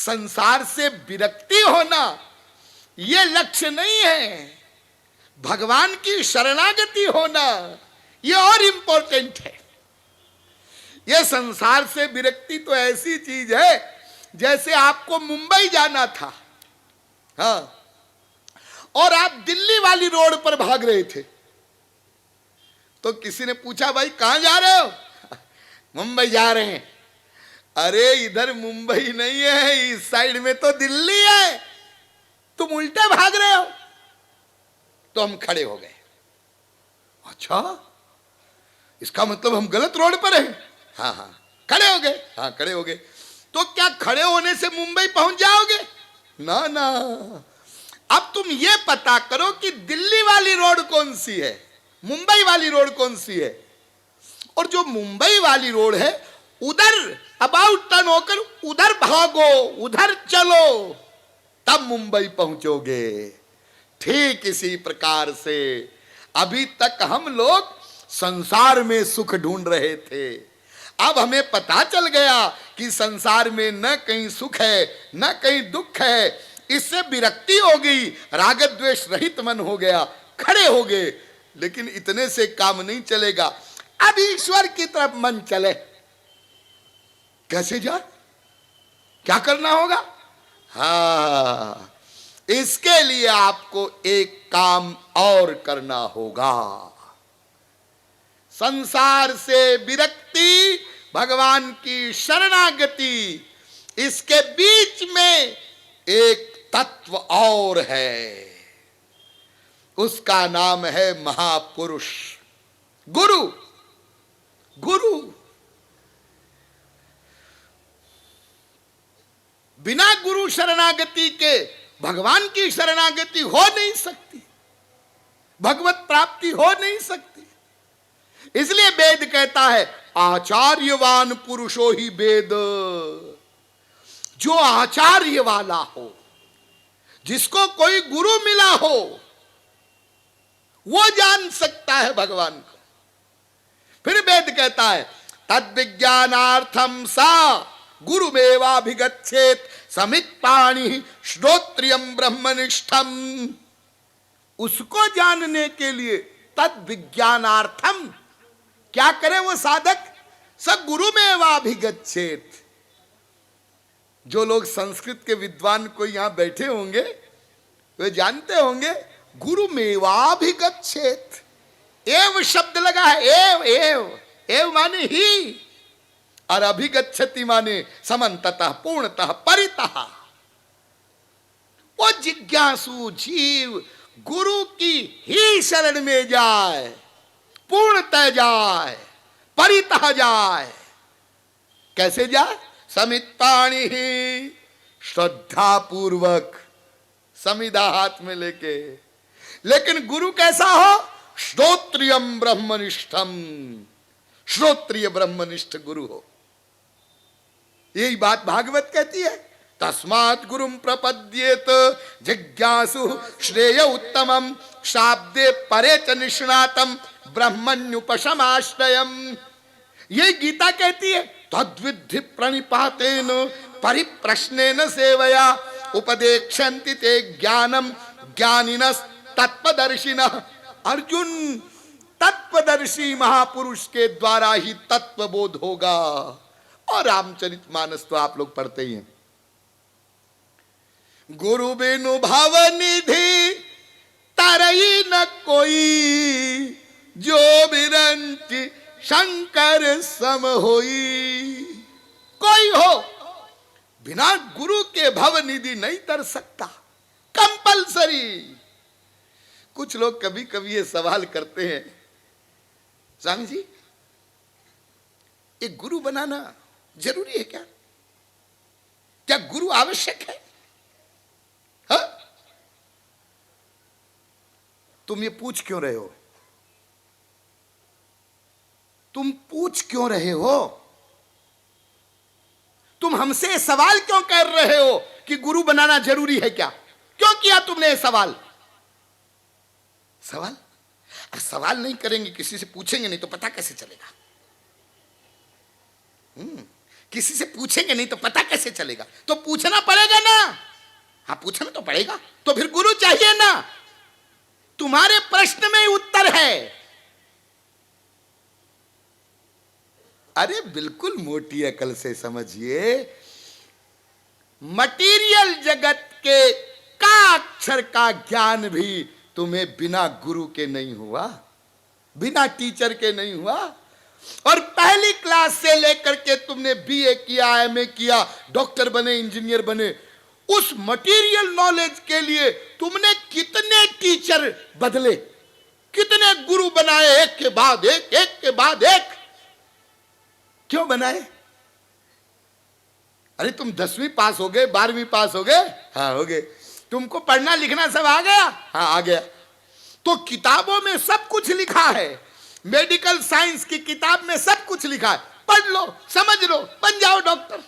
संसार से विरक्ति होना ये लक्ष्य नहीं है, भगवान की शरणागति होना ये और इंपॉर्टेंट है। ये संसार से विरक्ति तो ऐसी चीज है जैसे आपको मुंबई जाना था, हाँ, और आप दिल्ली वाली रोड पर भाग रहे थे, तो किसी ने पूछा भाई कहां जा रहे हो? मुंबई जा रहे हैं। अरे इधर मुंबई नहीं है, इस साइड में तो दिल्ली है, तुम उल्टे भाग रहे हो। तो हम खड़े हो गए, अच्छा इसका मतलब हम गलत रोड पर हैं। हाँ हाँ खड़े हो गए, हाँ खड़े हो गए। तो क्या खड़े होने से मुंबई पहुंच जाओगे? ना ना, अब तुम ये पता करो कि दिल्ली वाली रोड कौन सी है, मुंबई वाली रोड कौन सी है। और जो मुंबई वाली रोड है उधर अबाउट टर्न होकर उधर भागो, उधर चलो, तब मुंबई पहुंचोगे। ठीक इसी प्रकार से अभी तक हम लोग संसार में सुख ढूंढ रहे थे, अब हमें पता चल गया कि संसार में न कहीं सुख है न कहीं दुख है। इससे विरक्ति हो गई, राग द्वेष रहित मन हो गया, खड़े हो गए। लेकिन इतने से काम नहीं चलेगा, अब ईश्वर की तरफ मन चले। कैसे जाए, क्या करना होगा? हाँ, इसके लिए आपको एक काम और करना होगा। संसार से विरक्ति, भगवान की शरणागति, इसके बीच में एक तत्व और है, उसका नाम है महापुरुष, गुरु। गुरु बिना गुरु शरणागति के भगवान की शरणागति हो नहीं सकती, भगवत प्राप्ति हो नहीं सकती। इसलिए वेद कहता है आचार्यवान पुरुषो ही वेद। जो आचार्य वाला हो, जिसको कोई गुरु मिला हो, वो जान सकता है भगवान को। फिर वेद कहता है तद विज्ञानार्थम सा गुरुमेवाभिगच्छेत समित पाणि श्रोत्रियम ब्रह्मनिष्ठम। उसको जानने के लिए तद विज्ञानार्थम क्या करे वो साधक? स गुरुमेवाभिगच्छेत। जो लोग संस्कृत के विद्वान को यहां बैठे होंगे वे जानते होंगे गुरुमेवाभिगच्छेत। एव शब्द लगा है, एव एव एव माने ही, और अभिगच्छति माने समन्ततः पूर्णतः परितः। वो जिज्ञासु जीव गुरु की ही शरण में जाए, पूर्णतः जाए, परितः जाए। कैसे जाए? समित पाणि ही, श्रद्धा पूर्वक, समिधा हाथ में लेके। लेकिन गुरु कैसा हो? श्रोत्रियम ब्रह्मनिष्ठम, श्रोत्रिय ब्रह्मनिष्ठ गुरु हो। यही बात भागवत कहती है, तस्मात् गुरुम प्रपद्येत जिज्ञासु श्रेय उत्तमम शाब्दे परे च निष्णातम ब्रह्मण्युपशमाश्रयम। ये गीता कहती है तद्विद्धि प्रणिपातेन परिप्रश्नेन सेवया उपदेक्षन्ति ते ज्ञानम ज्ञानिनस् तत्वदर्शिनः। अर्जुन, तत्वदर्शी महापुरुष के द्वारा ही तत्वबोध होगा। और रामचरितमानस तो आप लोग पढ़ते ही हैं। गुरु बिनु भव निधि तरई न कोई, जो बिरंची शंकर सम होई। कोई हो बिना गुरु के भव निधि नहीं तर सकता, कंपलसरी। कुछ लोग कभी कभी ये सवाल करते हैं, स्वामी जी एक गुरु बनाना जरूरी है क्या? क्या गुरु आवश्यक है? हा? तुम ये पूछ क्यों रहे हो? तुम पूछ क्यों रहे हो? तुम हमसे सवाल क्यों कर रहे हो कि गुरु बनाना जरूरी है क्या? क्यों किया तुमने सवाल? सवाल सवाल नहीं करेंगे, किसी से पूछेंगे नहीं तो पता कैसे चलेगा? किसी से पूछेंगे नहीं तो पता कैसे चलेगा? तो पूछना पड़ेगा ना। हाँ, पूछना तो पड़ेगा। तो फिर गुरु चाहिए ना। तुम्हारे प्रश्न में ही उत्तर है। अरे बिल्कुल मोटी अकल से समझिए। मटीरियल जगत के का अक्षर का ज्ञान भी तुम्हें बिना गुरु के नहीं हुआ, बिना टीचर के नहीं हुआ। और पहली क्लास से लेकर के तुमने बीए किया, एमए किया, डॉक्टर बने, इंजीनियर बने, उस मटेरियल नॉलेज के लिए तुमने कितने टीचर बदले, कितने गुरु बनाए, एक के बाद एक, एक के बाद एक। क्यों बनाए? अरे तुम 10वीं पास हो गए, 12वीं पास हो गए? हाँ हो गए। तुमको पढ़ना लिखना सब आ गया? हाँ आ गया। तो किताबों में सब कुछ लिखा है, मेडिकल साइंस की किताब में सब कुछ लिखा है, पढ़ लो, समझ लो, बन जाओ डॉक्टर।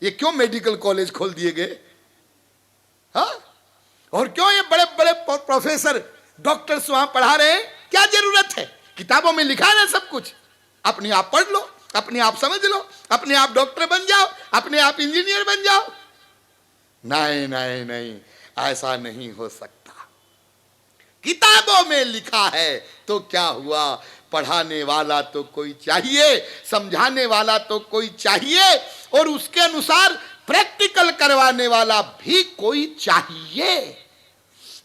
ये क्यों मेडिकल कॉलेज खोल दिए गए? हाँ? और क्यों ये बड़े बड़े प्रोफेसर डॉक्टर्स वहां पढ़ा रहे हैं? क्या जरूरत है? किताबों में लिखा है ना सब कुछ। अपने आप पढ़ लो, अपने आप समझ लो, अपने आप डॉक्टर बन जाओ, अपने आप इंजीनियर बन जाओ। नहीं नहीं नहीं, ऐसा नहीं हो सकता। किताबों में लिखा है तो क्या हुआ? पढ़ाने वाला तो कोई चाहिए, समझाने वाला तो कोई चाहिए, और उसके अनुसार प्रैक्टिकल करवाने वाला भी कोई चाहिए।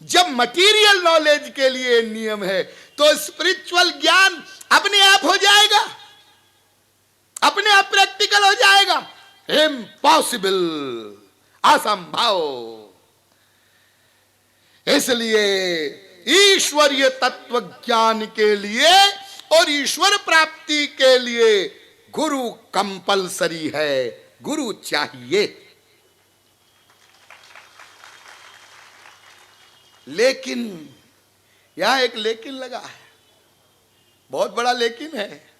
जब मटेरियल नॉलेज के लिए नियम है तो स्पिरिचुअल ज्ञान अपने आप हो जाएगा, अपने आप प्रैक्टिकल हो जाएगा। इम्पॉसिबल, असंभव। इसलिए ईश्वरीय तत्व ज्ञान के लिए और ईश्वर प्राप्ति के लिए गुरु कंपलसरी है, गुरु चाहिए। लेकिन यहां एक लेकिन लगा है, बहुत बड़ा लेकिन है।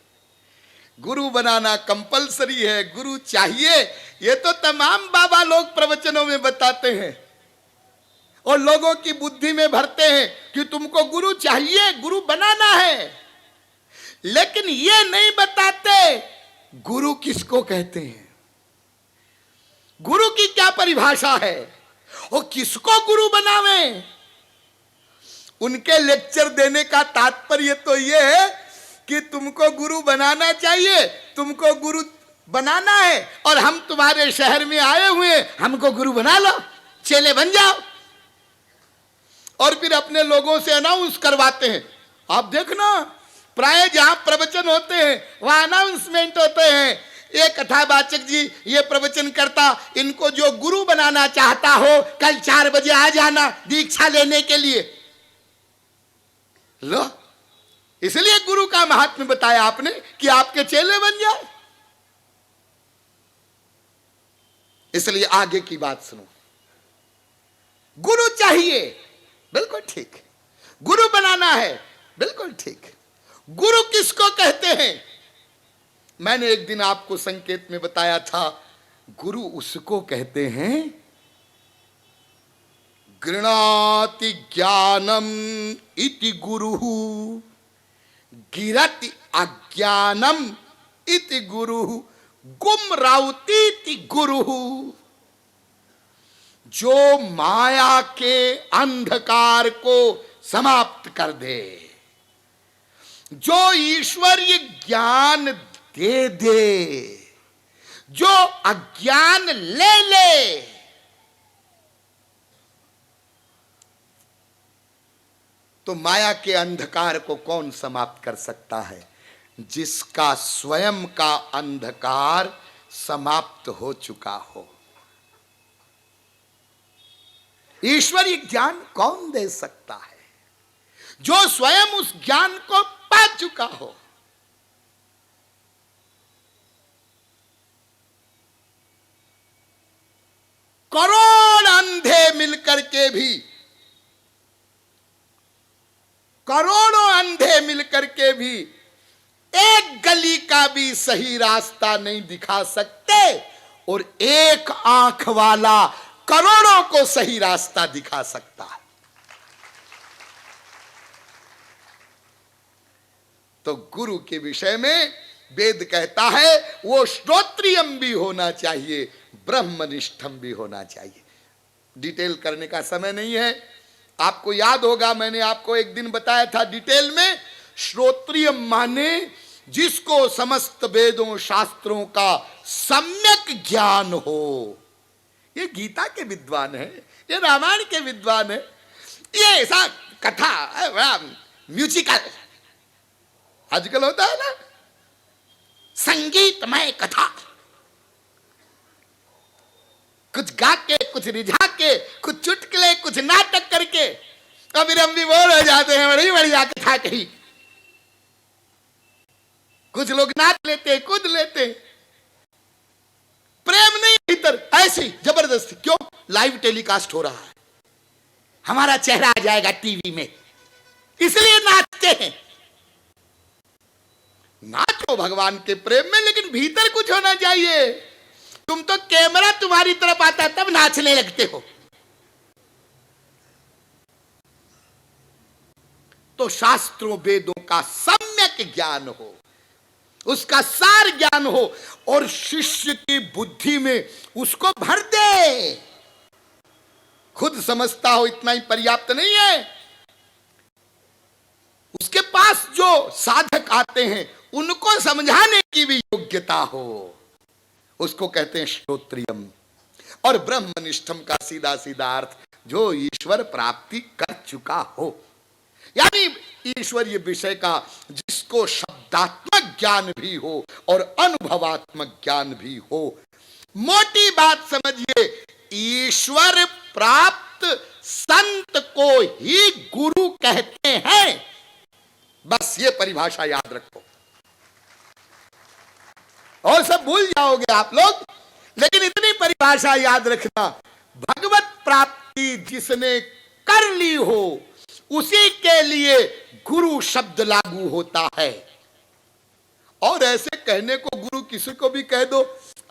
गुरु बनाना कंपलसरी है, गुरु चाहिए, ये तो तमाम बाबा लोग प्रवचनों में बताते हैं और लोगों की बुद्धि में भरते हैं कि तुमको गुरु चाहिए, गुरु बनाना है। लेकिन ये नहीं बताते गुरु किसको कहते हैं, गुरु की क्या परिभाषा है, और किसको गुरु बनावे। उनके लेक्चर देने का तात्पर्य तो यह है कि तुमको गुरु बनाना चाहिए, तुमको गुरु बनाना है, और हम तुम्हारे शहर में आए हुए, हमको गुरु बना लो, चेले बन जाओ। और फिर अपने लोगों से अनाउंस करवाते हैं। आप देखना, प्राय जहां प्रवचन होते हैं वहां अनाउंसमेंट होते हैं, ये कथावाचक जी ये प्रवचन करता, इनको जो गुरु बनाना चाहता हो कल 4 बजे आ जाना दीक्षा लेने के लिए। लो, इसलिए गुरु का महात्म्य बताया आपने कि आपके चेले बन जाए। इसलिए आगे की बात सुनो। गुरु चाहिए, बिल्कुल ठीक। गुरु बनाना है, बिल्कुल ठीक। गुरु किसको कहते हैं? मैंने एक दिन आपको संकेत में बताया था, गुरु उसको कहते हैं गृणाति ज्ञानम इति गुरुः गिरति अज्ञानम इति गुरुः गुमराउति इति गुरुः। जो माया के अंधकार को समाप्त कर दे, जो ईश्वरीय ज्ञान दे दे, जो अज्ञान ले ले, तो माया के अंधकार को कौन समाप्त कर सकता है? जिसका स्वयं का अंधकार समाप्त हो चुका हो। ईश्वरीय ज्ञान कौन दे सकता है? जो स्वयं उस ज्ञान को पा चुका हो। करोड़ अंधे मिलकर के भी, करोड़ों अंधे मिलकर के भी एक गली का भी सही रास्ता नहीं दिखा सकते, और एक आंख वाला करोड़ों को सही रास्ता दिखा सकता है। तो गुरु के विषय में वेद कहता है वो श्रोत्रियम भी होना चाहिए, ब्रह्मनिष्ठम भी होना चाहिए। डिटेल करने का समय नहीं है। आपको याद होगा मैंने आपको एक दिन बताया था डिटेल में, श्रोत्रियम माने जिसको समस्त वेदों शास्त्रों का सम्यक ज्ञान हो। ये गीता के विद्वान है, ये रामायण के विद्वान है, ये ऐसा कथा म्यूजिकल आजकल होता है ना, संगीतमय कथा, कुछ गा के, कुछ रिझा के, कुछ चुटकुले, कुछ नाटक करके कभी हम भी बोर हो जाते हैं, बड़ी बढ़िया कथा कही। कुछ लोग नाच लेते, कूद लेते, प्रेम नहीं भीतर, ऐसी जबरदस्ती। क्यों? लाइव टेलीकास्ट हो रहा है, हमारा चेहरा आ जाएगा टीवी में, इसलिए नाचते हैं। नाचो भगवान के प्रेम में, लेकिन भीतर कुछ होना चाहिए। तुम तो कैमरा तुम्हारी तरफ आता तब नाचने लगते हो। तो शास्त्रों वेदों का सम्यक ज्ञान हो, उसका सार ज्ञान हो, और शिष्य की बुद्धि में उसको भर दे। खुद समझता हो इतना ही पर्याप्त नहीं है, उसके पास जो साधक आते हैं उनको समझाने की भी योग्यता हो, उसको कहते हैं श्रोत्रियम। और ब्रह्मनिष्ठम का सीधा सीधा अर्थ जो ईश्वर प्राप्ति कर चुका हो, यानी ईश्वरीय विषय का जिसको शब्दात्मक ज्ञान भी हो और अनुभवात्मक ज्ञान भी हो। मोटी बात समझिए, ईश्वर प्राप्त संत को ही गुरु कहते हैं। बस ये परिभाषा याद रखो, और सब भूल जाओगे आप लोग, लेकिन इतनी परिभाषा याद रखना, भगवत प्राप्ति जिसने कर ली हो उसी के लिए गुरु शब्द लागू होता है। और ऐसे कहने को गुरु किसी को भी कह दो,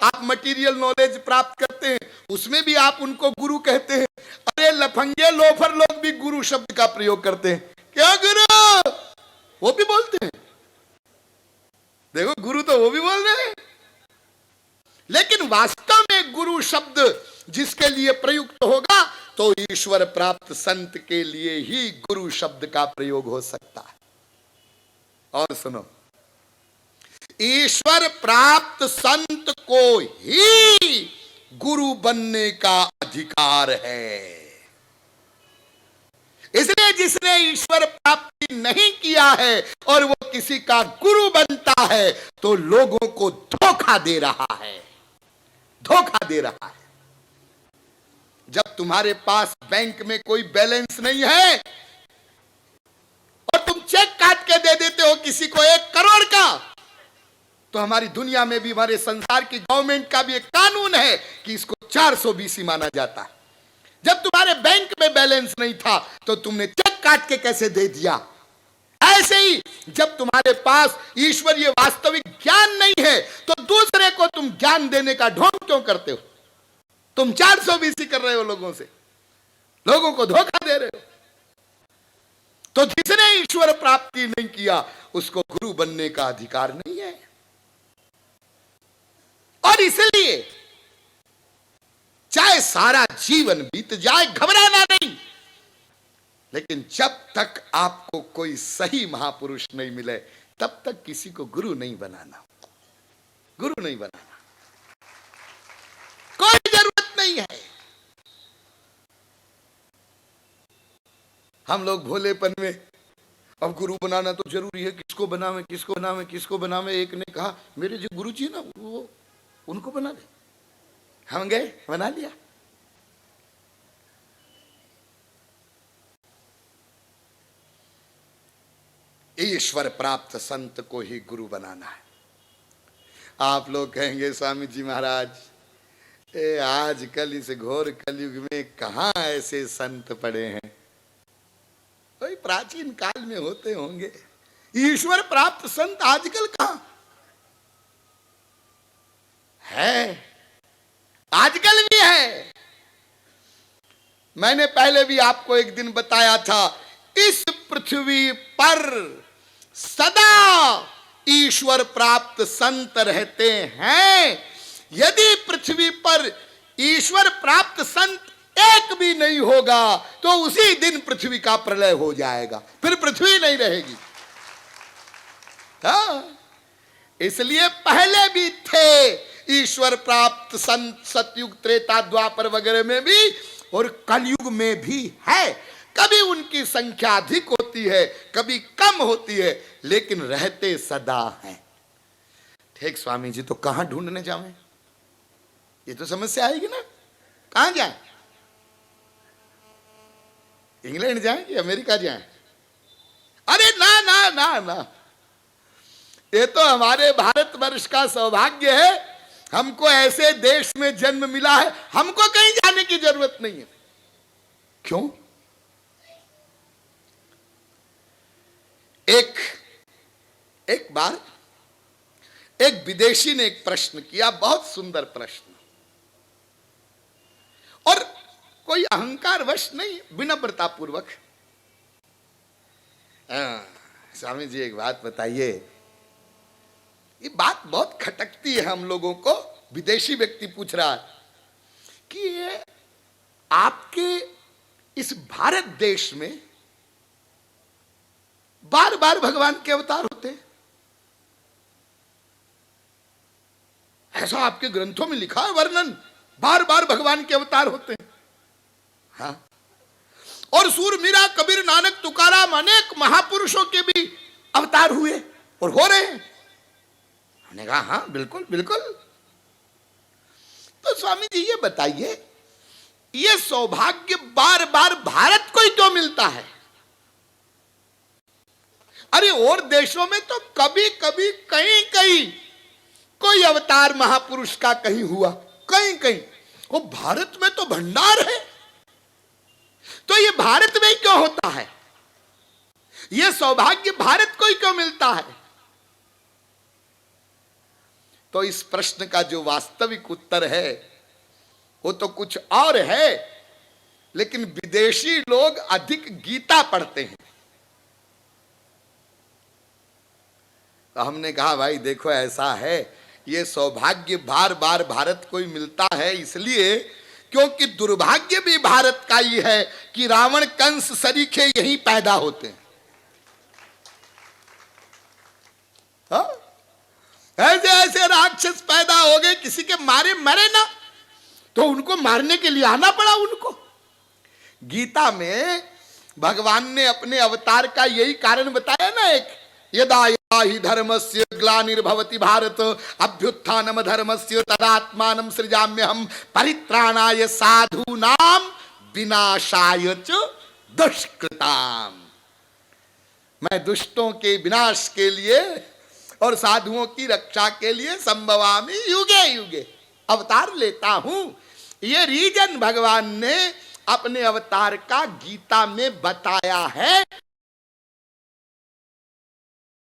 आप मटेरियल नॉलेज प्राप्त करते हैं उसमें भी आप उनको गुरु कहते हैं। अरे लफंगे लोफर लोग भी गुरु शब्द का प्रयोग करते हैं, क्या गुरु, वो भी बोलते हैं। देखो गुरु तो वो भी बोल रहे हैं, लेकिन वास्तव में गुरु शब्द जिसके लिए प्रयुक्त होगा तो ईश्वर प्राप्त संत के लिए ही गुरु शब्द का प्रयोग हो सकता है। और सुनो, ईश्वर प्राप्त संत को ही गुरु बनने का अधिकार है। इसलिए जिसने ईश्वर प्राप्ति नहीं किया है और वो किसी का गुरु बनता है तो लोगों को धोखा दे रहा है, धोखा दे रहा है। जब तुम्हारे पास बैंक में कोई बैलेंस नहीं है और तुम चेक काट के दे देते हो किसी को 1 करोड़ का, तो हमारी दुनिया में भी, हमारे संसार की गवर्नमेंट का भी एक कानून है कि इसको 420 माना जाता है। जब तुम्हारे बैंक में बैलेंस नहीं था तो तुमने चेक काट के कैसे दे दिया। ऐसे ही जब तुम्हारे पास ईश्वरीय वास्तविक ज्ञान नहीं है तो दूसरे को तुम ज्ञान देने का ढोंग क्यों करते हो? तुम 420 कर रहे हो, लोगों से, लोगों को धोखा दे रहे हो। तो जिसने ईश्वर प्राप्ति नहीं किया उसको गुरु बनने का अधिकार नहीं है। और इसलिए चाहे सारा जीवन बीत जाए, घबराना नहीं, लेकिन जब तक आपको कोई सही महापुरुष नहीं मिले तब तक किसी को गुरु नहीं बनाना, गुरु नहीं बनाना, कोई जरूरत नहीं है। हम लोग भोलेपन में अब गुरु बनाना तो जरूरी है, किसको बनावे, किसको बनावे, किसको बनावे। एक ने कहा मेरे जो गुरु जी ना वो उनको बना दे, हम गए बना लिया। ईश्वर प्राप्त संत को ही गुरु बनाना है। आप लोग कहेंगे स्वामी जी महाराज, आजकल इस घोर कलयुग में कहां ऐसे संत पड़े हैं? कोई प्राचीन काल में होते होंगे, ईश्वर प्राप्त संत आजकल कहां है? आजकल भी है। मैंने पहले भी आपको एक दिन बताया था, इस पृथ्वी पर सदा ईश्वर प्राप्त संत रहते हैं। यदि पृथ्वी पर ईश्वर प्राप्त संत एक भी नहीं होगा तो उसी दिन पृथ्वी का प्रलय हो जाएगा, फिर पृथ्वी नहीं रहेगी। हाँ, इसलिए पहले भी थे ईश्वर प्राप्त संत, सतयुग, त्रेता, द्वापर वगैरह में भी और कलयुग में भी है। कभी उनकी संख्या अधिक होती है, कभी कम होती है, लेकिन रहते सदा हैं। ठीक स्वामी जी, तो कहां ढूंढने जाएं? ये तो समस्या आएगी ना। कहां जाएं? इंग्लैंड जाएं कि अमेरिका जाएं? अरे ना ना ना ना, ये तो हमारे भारतवर्ष का सौभाग्य है, हमको ऐसे देश में जन्म मिला है, हमको कहीं जाने की जरूरत नहीं है। क्यों? एक बार एक विदेशी ने एक प्रश्न किया, बहुत सुंदर प्रश्न, और कोई अहंकारवश नहीं, विनम्रतापूर्वक। स्वामी जी एक बात बताइए, ये बात बहुत खटकती है हम लोगों को। विदेशी व्यक्ति पूछ रहा है कि ये आपके इस भारत देश में बार बार भगवान के अवतार होते हैं, ऐसा आपके ग्रंथों में लिखा है वर्णन, बार बार भगवान के अवतार होते हैं। हाँ, और सूर, मीरा, कबीर, नानक, तुकाराम, अनेक महापुरुषों के भी अवतार हुए और हो रहे हैं। हमने कहा हाँ बिल्कुल बिल्कुल। तो स्वामी जी ये बताइए, ये सौभाग्य बार बार भारत को ही क्यों मिलता है? अरे और देशों में तो कभी कभी कहीं कहीं कोई अवतार महापुरुष का कहीं हुआ, कहीं कहीं। वो भारत में तो भंडार है, तो ये भारत में क्यों होता है? ये सौभाग्य भारत को ही क्यों मिलता है? तो इस प्रश्न का जो वास्तविक उत्तर है वो तो कुछ और है, लेकिन विदेशी लोग अधिक गीता पढ़ते हैं। तो हमने कहा भाई देखो ऐसा है, ये सौभाग्य बार बार भारत को ही मिलता है इसलिए क्योंकि दुर्भाग्य भी भारत का ही है कि रावण, कंस, सरीखे यहीं पैदा होते हैं। हाँ? ऐसे ऐसे राक्षस पैदा हो गए, किसी के मारे मरे ना, तो उनको मारने के लिए आना पड़ा उनको। गीता में भगवान ने अपने अवतार का यही कारण बताया ना, एक यदा यदा ही धर्मस्य ग्लानिर्भवति भारत अभ्युत्थानम धर्मस्य तदात्मानं सृजाम्यहम् परित्राणाय साधूनां विनाशाय च दुष्कृताम्। मैं दुष्टों के विनाश के लिए और साधुओं की रक्षा के लिए संभवामि युगे युगे अवतार लेता हूं। ये रीजन भगवान ने अपने अवतार का गीता में बताया है,